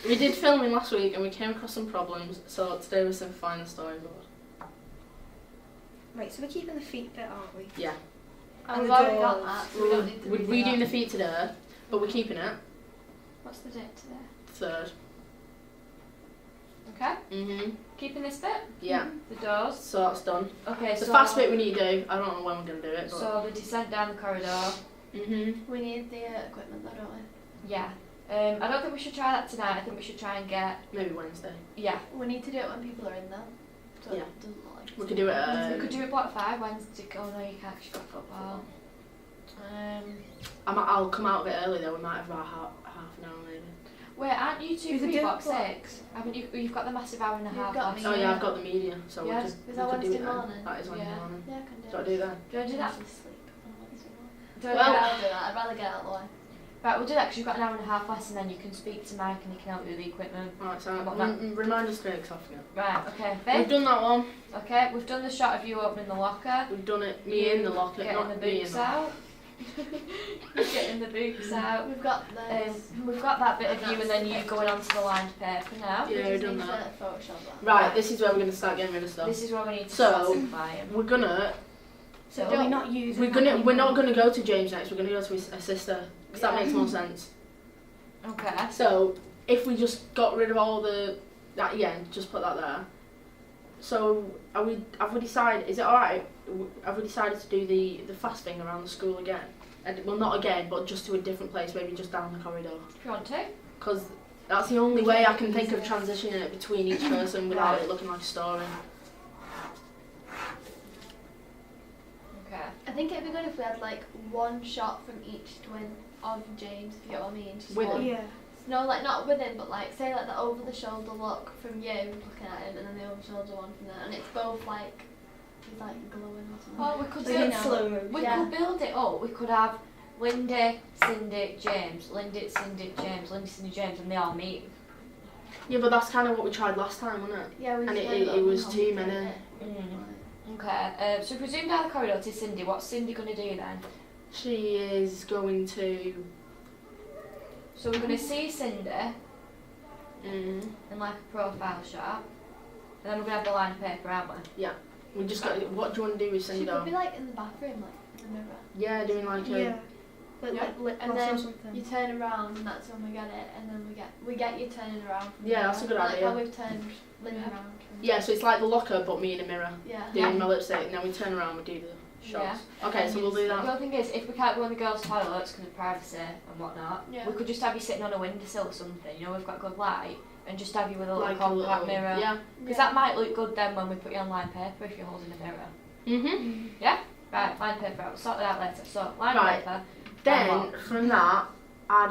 We did filming last week and we came across some problems, so today we're simplifying the storyboard. Right, so we're keeping the feet bit, aren't we? Yeah. And we've already got that, so we don't need to We're redo redoing that. the feet today, but we're keeping it. What's the date today? 3rd. Okay. Keeping this bit? Yeah. The doors? So that's done. Okay, The so... fast bit we need to do, I don't know when we're going to do it, but... So the descent down the corridor. We need the equipment though, don't we? Yeah. I don't think we should try that tonight. I think we should try and get... Maybe Wednesday. Yeah. We need to do it when people are in though. So Yeah. it doesn't look like We could do it we could do it block 5 Wednesday. Oh no, you can't, 'cause you've got football. I'll come out a bit early though, we might have about half an hour maybe. Wait, aren't you two We could free do block block- 6? Haven't you? You've got the massive hour and a You've half. got left. me. Oh yeah, I've got the media, so Yeah. we Is could that do Wednesday it then. morning? That is Wednesday Yeah. morning. Yeah, I can do So I it. do that. Do you want to do that? Actually sleep on Wednesday morning. Do you Well- want to do I'll do that. I'd rather get out of the way. that? Right, we'll do that because you've got an hour and a half left, and then you can speak to Mike and he can help you with the equipment. Right, so What that? remind us to because I forget. Right, okay. We've Vic? done that one. Okay, we've done the shot of you opening the locker. We've done it. Me in the locker, Getting not the me in boots the locker. out. You're getting the boots out. We've got this. We've got that bit of you and then you going onto the lined paper now. Yeah, we've done Need that. to Photoshop that. Right, this is where we're going to start getting rid of stuff. This is where we need to So, start simplifying. We're gonna. So Are we not using We're not gonna go to James next. We're gonna go to his sister because that Yeah. makes more sense. Okay. So if we just got rid of all that, yeah, just put that there. So have we decided? Is it all right? Have we decided to do the fast thing around the school again? And, well, not again, but just to a different place, maybe just down the corridor. If you want to. Because that's the only way I can think of transitioning it between each person without Right. it looking like a story. Okay. I think it'd be good if we had like one shot from each twin of James, if you get what I mean. Just With one. him? Yeah. No, like not with him, but like say like the over the shoulder look from you looking at him, and then the over the shoulder one from there, and it's both like he's like glowing or something. Well, we could Like do in know. slow mo. We Yeah. could build it up. We could have Lindy, Cindy, James, Lindy, Cindy, James, Lindy, Cindy, James, and they all meet. Yeah, but that's kind of what we tried last time, wasn't it? Yeah, we And just it- made it little was too complicate many. it. Okay. So if we zoom down the corridor to Cindy, what's Cindy going to do then? She is going to. So we're going to see Cindy Mm, in like a profile shot, and then we're going to have the line of paper, aren't we? we just got. What do you want to do with She Cindy? could be like in the bathroom, like in the mirror. Yeah, doing like a. Yeah. Like, Yeah. like lip And gloss or then something. you turn around, and that's when we get it, and then we get you turning around. From Yeah, the that's a good mirror, idea. Like how we've turned Linda Yeah. around. From Yeah, so it's like the locker, but me in a mirror, Yeah. doing my lipstick, and then we turn around, we do the shots. Okay, And so you we'll do The that. other thing is, if we can't go in the girls' toilets because of privacy and whatnot, Yeah. we could just have you sitting on a windowsill or something. You know, we've got good light, and just have you with a little Like a compact little mirror. Yeah. Because that might look good then when we put you on line paper if you're holding a mirror. Mhm. Right, line paper out. We'll sort that out later. So line Right. paper. Then from that, I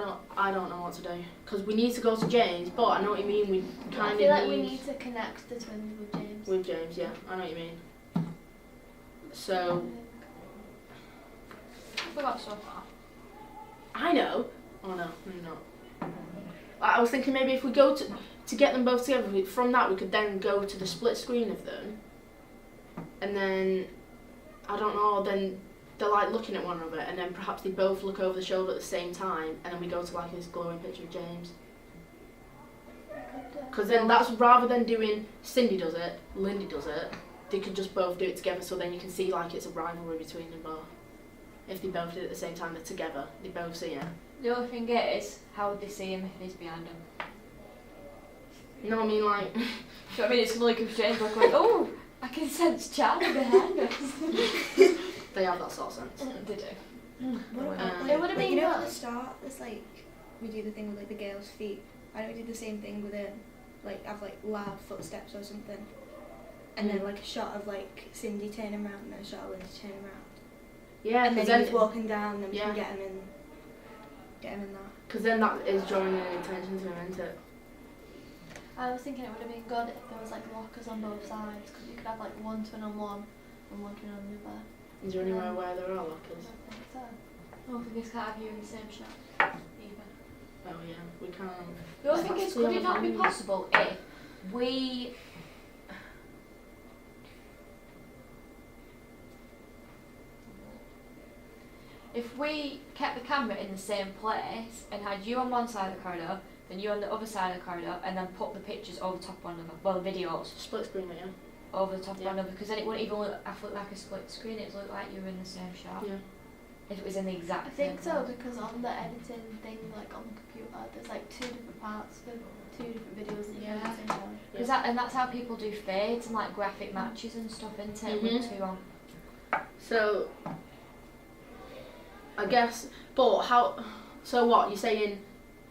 don't know what to do because we need to go to James, but I know what you mean. We I kind feel of like we need to connect the twins with James. with James. Yeah, I know what you mean. So What have we got so far? I know. Oh no, maybe not. I was thinking maybe if we go to get them both together, from that we could then go to the split screen of them, and then I don't know. Then they're like looking at one another, and then perhaps they both look over the shoulder at the same time, and then we go to like this glowing picture of James. Because then that's rather than doing Cindy does it, Lindy does it, they could just both do it together. So then you can see like it's a rivalry between them both. If they both did it at the same time, they're together. They both see it. The other thing is, how would they see him if he's behind him? You know what I mean? Like. Do you know what I mean? It's going to look strange, like, oh, I can sense Charlie behind us. They have that sort of sense. They do. It would have been you know at good. the start, it's like we do the thing with like the girls' feet. Why don't we do the same thing with it? Like have like loud footsteps or something, and then like a shot of like Cindy turning around and then a shot of Lindy turning around. Yeah, And then because he's walking down, and we yeah. can get him in that. Cause then that is drawing an attention to him, isn't it? I was thinking it would have been good if there was like lockers on both sides, because you could have like one twin on one and one twin on the other. Is there anywhere where there are I lockers? don't think so. I don't think this can't have you in the same shot either. Oh yeah, we can't. The other thing is, Actually, could it not be I'm- possible if we... If we kept the camera in the same place and had you on one side of the corridor, then you on the other side of the corridor, and then put the pictures over the top of one another. Well, the videos Split screen it, yeah. over the top of Yeah. one another, because then it wouldn't even look like a split screen. It would look like you were in the same shot. Yeah. If it was in the exact I same think so place. because on the editing thing, like on the computer, there's like 2 different parts for 2 different videos that you can at the same time. Cause that's how people do fades and like graphic matches and stuff, isn't it? Mhm. With 2 on. So, I guess, but how? So what? You're saying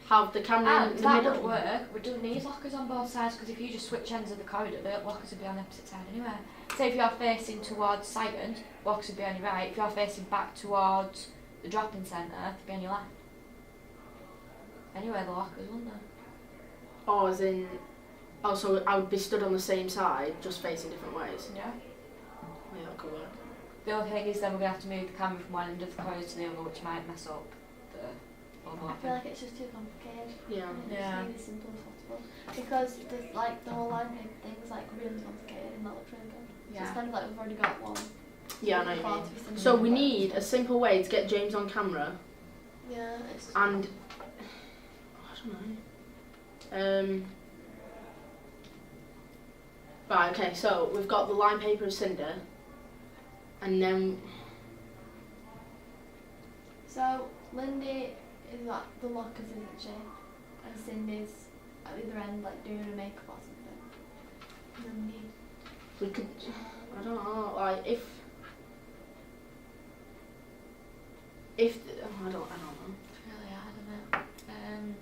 have the camera in And the that middle? would work. We don't need lockers on both sides, because if you just switch ends of the corridor, the lockers would be on the opposite side anyway. Say if you're facing towards Sighton, lockers would be on your right. If you're facing back towards the drop-in centre, they'd be on your left. Anyway, the lockers, wouldn't they? Oh, as in, oh, so I would be stood on the same side, just facing different ways. Yeah. Yeah, that could work. The only thing is then we're going to have to move the camera from one end of the corridor to the other, which might mess up the I feel overlapping. like it's just too complicated. Yeah. I Yeah. just need it as simple as possible. Because the whole line paper thing is like really complicated and that looks really good. So it's kind of like we've already got one. Yeah, I know what you Far mean. too simple. So we need a simple way to get James on camera, Yeah, it's and I don't know. Right. Okay. So we've got the line paper of Cinder, and then So Lindy is at the lockers, isn't she? And Cindy's at the other end, like doing her makeup or something. And then we could. I don't know. Like if I don't know. Really hard, isn't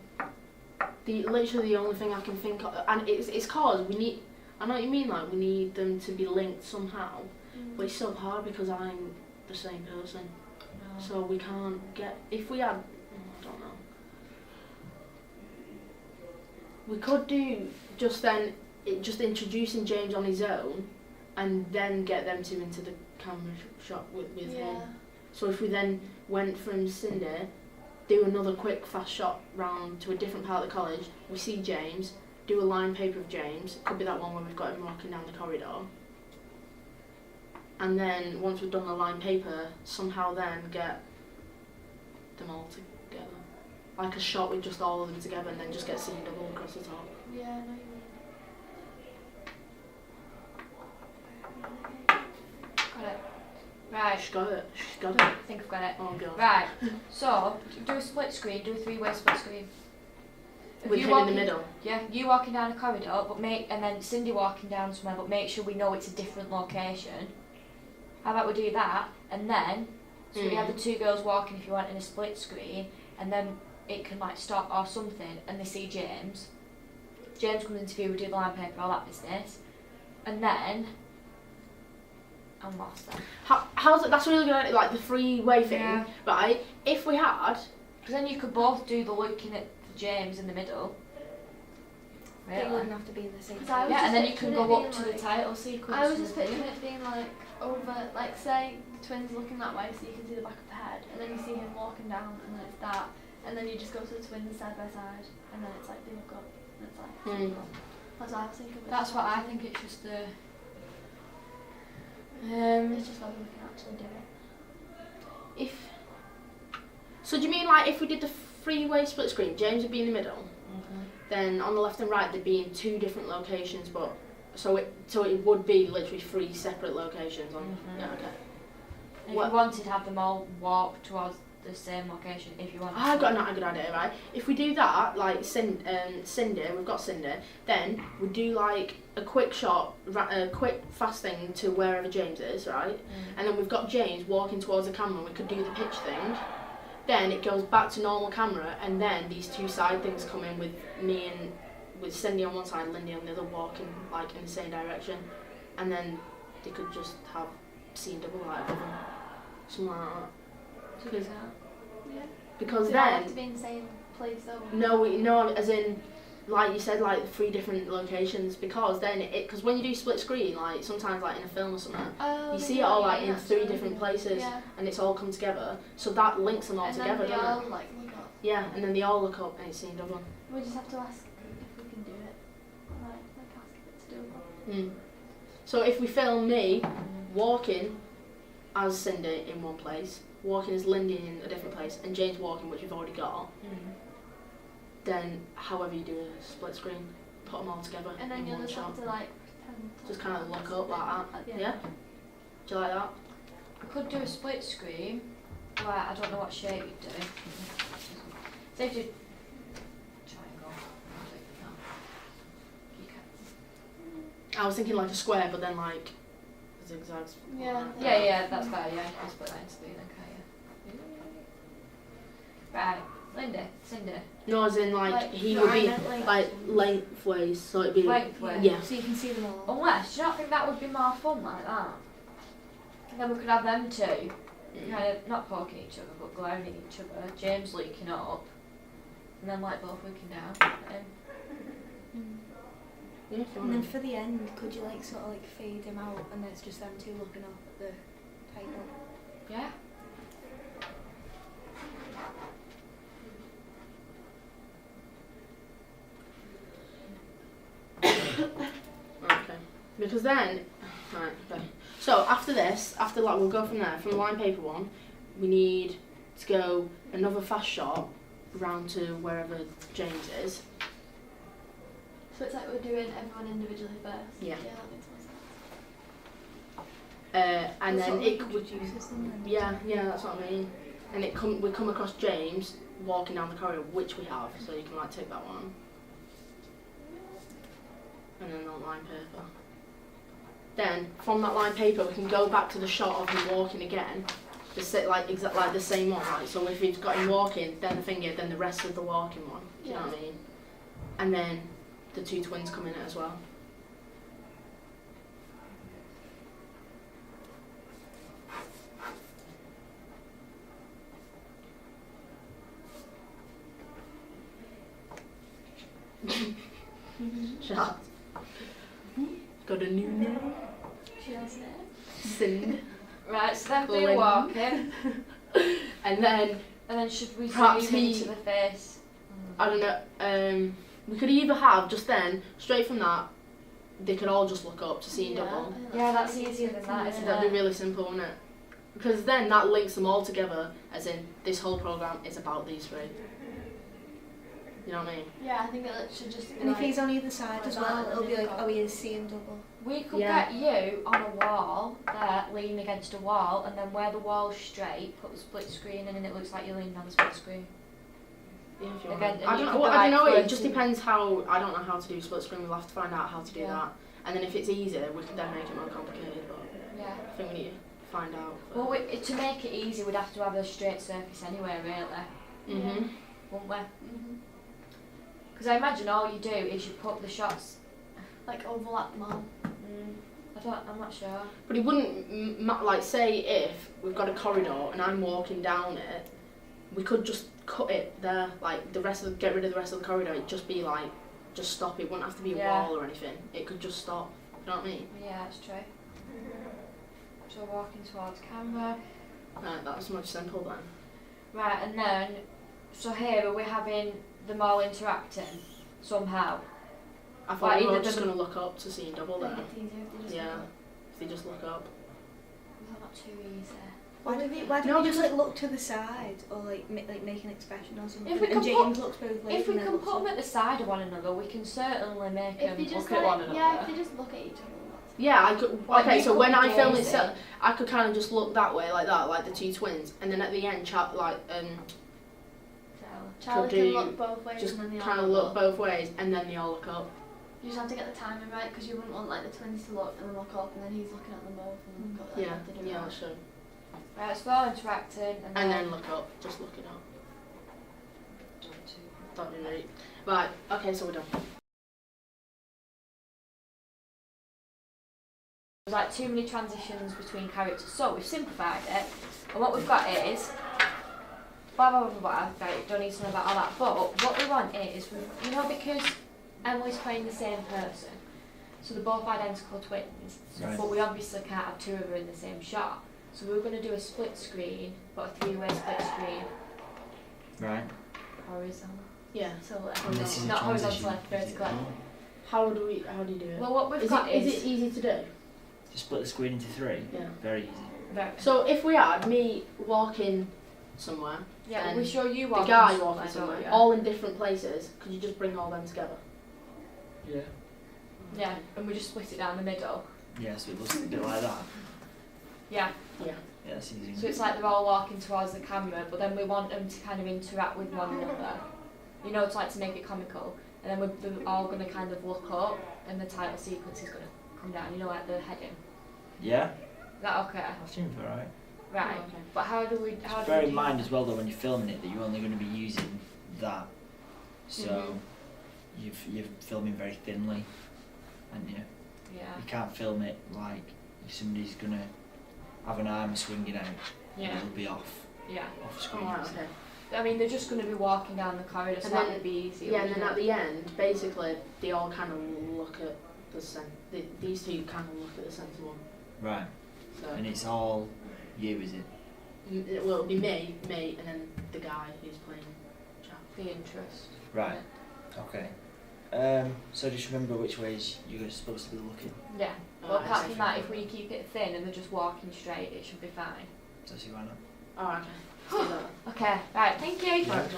it? Literally the only thing I can think of, and it's cause we need. I know what you mean. Like we need them to be linked somehow, but it's so hard because I'm the same person. No. So we can't get, if we had, I don't know. We could do just then, just introducing James on his own, and then get them two into the camera shot with him. So if we then went from Cinder, do another quick fast shot round to a different part of the college, we see James, do a line paper of James, could be that one where we've got him walking down the corridor. And then once we've done the line paper, somehow then get them all together. Like a shot with just all of them together and then just get scene double across the top. Yeah, I know what you mean. Got it. Right. She's got it. She's got I it. think I've got it. Oh god. Right. So do a split screen. Do a 3-way split screen. If With you him in walking- the middle. Yeah, you walking down a corridor, and then Cindy walking down somewhere, but make sure we know it's a different location. How about we do that, and then so we have the 2 girls walking if you want in a split screen, and then it can like stop or something, and they see James. James comes into view, we do the line paper, all that business, and then I'm lost then. How's it? That's a really good idea, like the 3-way thing, Yeah. right? If we had, Because then you could both do the looking at James in the middle. They Really? wouldn't have to be in the same 'Cause I was Yeah, just and then you can picturing go it up to being the like- title sequence. I was and just the thing. picturing it being like over, like say the twins looking that way so you can see the back of the head, and then you see him walking down, and then it's that, and then you just go to the twins side by side, and then it's like they look up, and it's like. That's what I was thinking. That's what I think. It's just the. It's just whether we can actually do it. if. So do you mean like if we did the 3-way split screen, James would be in the middle, then on the left and right they'd be in 2 different locations, but so it would be literally 3 separate locations on. Mhm. Yeah, okay. If What- you wanted to have them all walk towards the same location, if you wanted. I've got a good idea, right? If we do that, like Cinder, we've got Cinder, then we do like a quick shot, a quick fast thing to wherever James is, right? And then we've got James walking towards the camera, and we could do the pitch thing. Then it goes back to normal camera, and then these 2 side things come in with me and with Cindy on one side, Lindy on the other, walking like in the same direction, and then they could just have scene double like of them, something like that. Because Yeah. because So they all have then. to be in the same place though. No, as in, like you said, like 3 different locations. Because then, because when you do split screen, like sometimes like in a film or something, Oh, you they see do it all that, like yeah, in 3 actually. different places, Yeah. and it's all come together. So that links them all And together, then they doesn't all it? like look up. Yeah, and then they all look up and it's seen double. We just have to ask if we can do it. Like ask if it's doable. So if we film me walking as Cindy in one place, walking as Lindy in a different place, and James walking, which we've already got, then however you do a split screen, put them all together And then in you'll one just shot. have to like pretend. Just kind of look up like that. At the Yeah? end. Do you like that? We could do a split screen. Well, I don't know what shape you'd do. Say if you triangle. No. You can. I was thinking like a square, but then like zigzags. Yeah. Yeah, that's better. Yeah, you can split that into two then, can't you? Right, Linda, Cindy. No, as in like he no, would I be meant like lengthways, so it'd be Lengthways. yeah. So you can see them all. Unless, do you not think that would be more fun like that? And then we could have them two, kind of not poking each other, but glaring at each other. James looking up, and then like both looking down at him. Yeah, if you And then want. for the end, could you like sort of like fade him out and then it's just them two looking up at the title? Yeah. Okay. Because then, right, okay. So after this, after like we'll go from there, from the line paper one, we need to go another fast shot round to wherever James is. So it's like we're doing everyone individually first. Yeah. Yeah, that makes more sense. And then it would reduces them. Then. yeah, that's what I mean. And we come across James walking down the corridor, which we have, so you can like take that one. And then that line paper. Then from that line paper we can go back to the shot of him walking again. Like exactly like the same one, right? So if we've got him walking, then the finger, then the rest of the walking one. Do you know what I mean? And then the two twins come in it as well. Shut. Got a new name. Cheers. Sind. Right, so then Link. they're walking, And then and then should we Perhaps zoom he- into the face? I don't know. We could either have just then straight from that. They could all just look up to see in double. Yeah, that's easier than that, isn't That'd it? be really simple, wouldn't it? Because then that links them all together. As in, this whole program is about these three. You know what I mean? Yeah, I think it should just be And if like, he's on either side like as that, well, and it'll then be you've like, got- oh, he is seeing double. We could Yeah. get you on a wall there, leaning against a wall, and then where the wall's straight, put the split screen in, and it looks like you're leaning on the split screen. Yeah, if you Again, want. and I you don't know. could Well, be I don't know. like It just floating. depends how. I don't know how to do split screen. We'll have to find out how to do Yeah. that. And then if it's easier, we can then make it more complicated. But Yeah. I think we need to find out. Well, to make it easy, we'd have to have a straight surface anyway, really, Mhm. wouldn't we? Mhm. Because I imagine all you do is you put the shots. like overlap them all. I'm not sure. But it wouldn't like say if we've got a corridor and I'm walking down it, we could just cut it there. Like get rid of the rest of the corridor. It'd just be like, just stop. It wouldn't have to be a Yeah. wall or anything. It could just stop. You know what I mean? Yeah, that's true. So walking towards camera. Right, that's much simpler then. Right, and then, so here we're having them all interacting somehow. I thought Like we were either just the- going to look up to see double I there. think it's easier if they just Yeah. look up. If they just look up. Is that not too easy? Why don't No, we just because- like look to the side or like make an expression or something? If we and can James looks both ways. If we and then can looks put them up. at the side of one another, we can certainly make If them they just look at one like, another. yeah, if they just look at each other. Yeah, I could. Well, Okay, you so could when be I film it, gazing. I could kind of just look that way, like that, like the two twins, and then at the end, Charlie Could can do- look both ways just and then they all kind of look look up. both ways, and then they all look up. You just have to get the timing right because you wouldn't want like the twins to look and then look up and then he's looking at them both and look up. Like, Yeah, have to do yeah, that. that's true. Right, so we're all interacting, And then look up, just look it up. That'd be great. Right, okay, so we're done. There's like too many transitions between characters, so we've simplified it, and what we've got is blah blah blah blah. Right, don't need to know about all that. But what we want is, because Emily's playing the same person, so they're both identical twins, Right. but we obviously can't have two of her in the same shot. So we're going to do a split screen, but a three-way split screen, Right. horizontal. Yeah. So And this is a not transition. horizontal, vertical. How do you do it? Well, what we've Is got it easy to do? Just split the screen into three. Yeah. Very easy. Very- So if we had me walking somewhere, Yeah, and we show you the walking guy walking don't somewhere, we? all in different places. Could you just bring all them together? Yeah. Yeah, and we just split it down the middle. Yeah, so it looks a bit like that. Yeah. Yeah. Yeah, that's easy. So it's like they're all walking towards the camera, but then we want them to kind of interact with one another. You know, to make it comical. And then they're all going to kind of look up, and the title sequence is going to come down. You know, like the heading. Yeah, Is that okay? that seems alright. Right. Okay. But how do we? Just bear in mind as well though when you're filming it that you're only going to be using that. So you're filming very thinly, aren't you? Yeah. You can't film it like if somebody's going to have an arm swinging out. Yeah. It'll be off Yeah. screen. Oh, right, okay. I mean, they're just going to be walking down the corridor, so And that then- would be easy. Yeah, and then wouldn't at it? the end, basically, they all kind of look at the these two kind of look at the centre one. Right. So And it's all you, is it? well, it'll be me, and then the guy who's playing Jack. the interest. Right. Okay. So just remember which ways you're supposed to be looking. Yeah. Oh, Well, I apart see. from that, if we keep it thin and they're just walking straight, it should be fine. So see why not? Oh, okay. See that. Okay. Right. Thank you. Right,